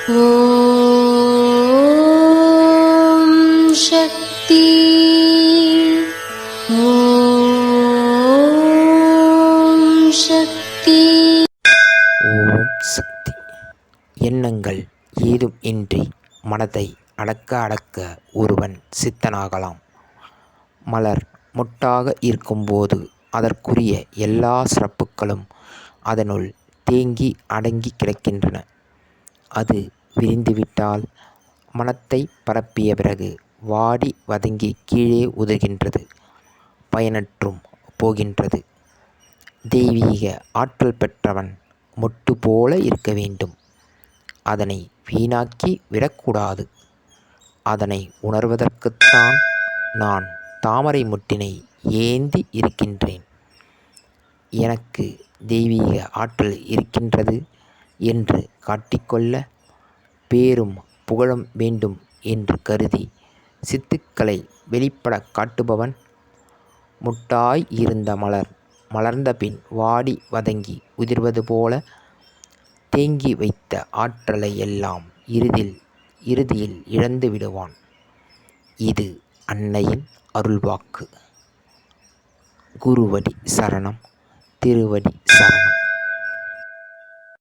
ஓம் சக்தி. ஓம் சக்தி. ஓம் சக்தி. எண்ணங்கள் ஏதும் இன்றி மனதை அடக்க அடக்க ஒருவன் சித்தனாகலாம். மலர் மொட்டாக இருக்கும்போது அதற்குரிய எல்லா சிறப்புகளும் அதனுள் தேங்கி அடங்கி கிடக்கின்றன. அது விரிந்துவிட்டால் மனத்தை பரப்பிய பிறகு வாடி வதங்கி கீழே உதிர்கின்றது, பயனற்றும் போகின்றது. தெய்வீக ஆற்றல் பெற்றவன் மொட்டு போல இருக்க வேண்டும். அதனை வீணாக்கி விடக்கூடாது. அதனை உணர்வதற்குத்தான் நான் தாமரை மொட்டினை ஏந்தி இருக்கின்றேன். எனக்கு தெய்வீக ஆற்றல் இருக்கின்றது என்று காட்டிக்கொள்ள பேரும் புகழும் வேண்டும் என்று கருதி சித்துக்களை வெளிப்பட காட்டுபவன். முட்டாய் இருந்த மலர் மலர்ந்த பின் வாடி வதங்கி உதிர்வது போல தேங்கி வைத்த ஆற்றலை எல்லாம் இறுதியில் இழந்து விடுவான். இது அன்னையின் அருள்வாக்கு. குருவடி சரணம், திருவடி சரணம்.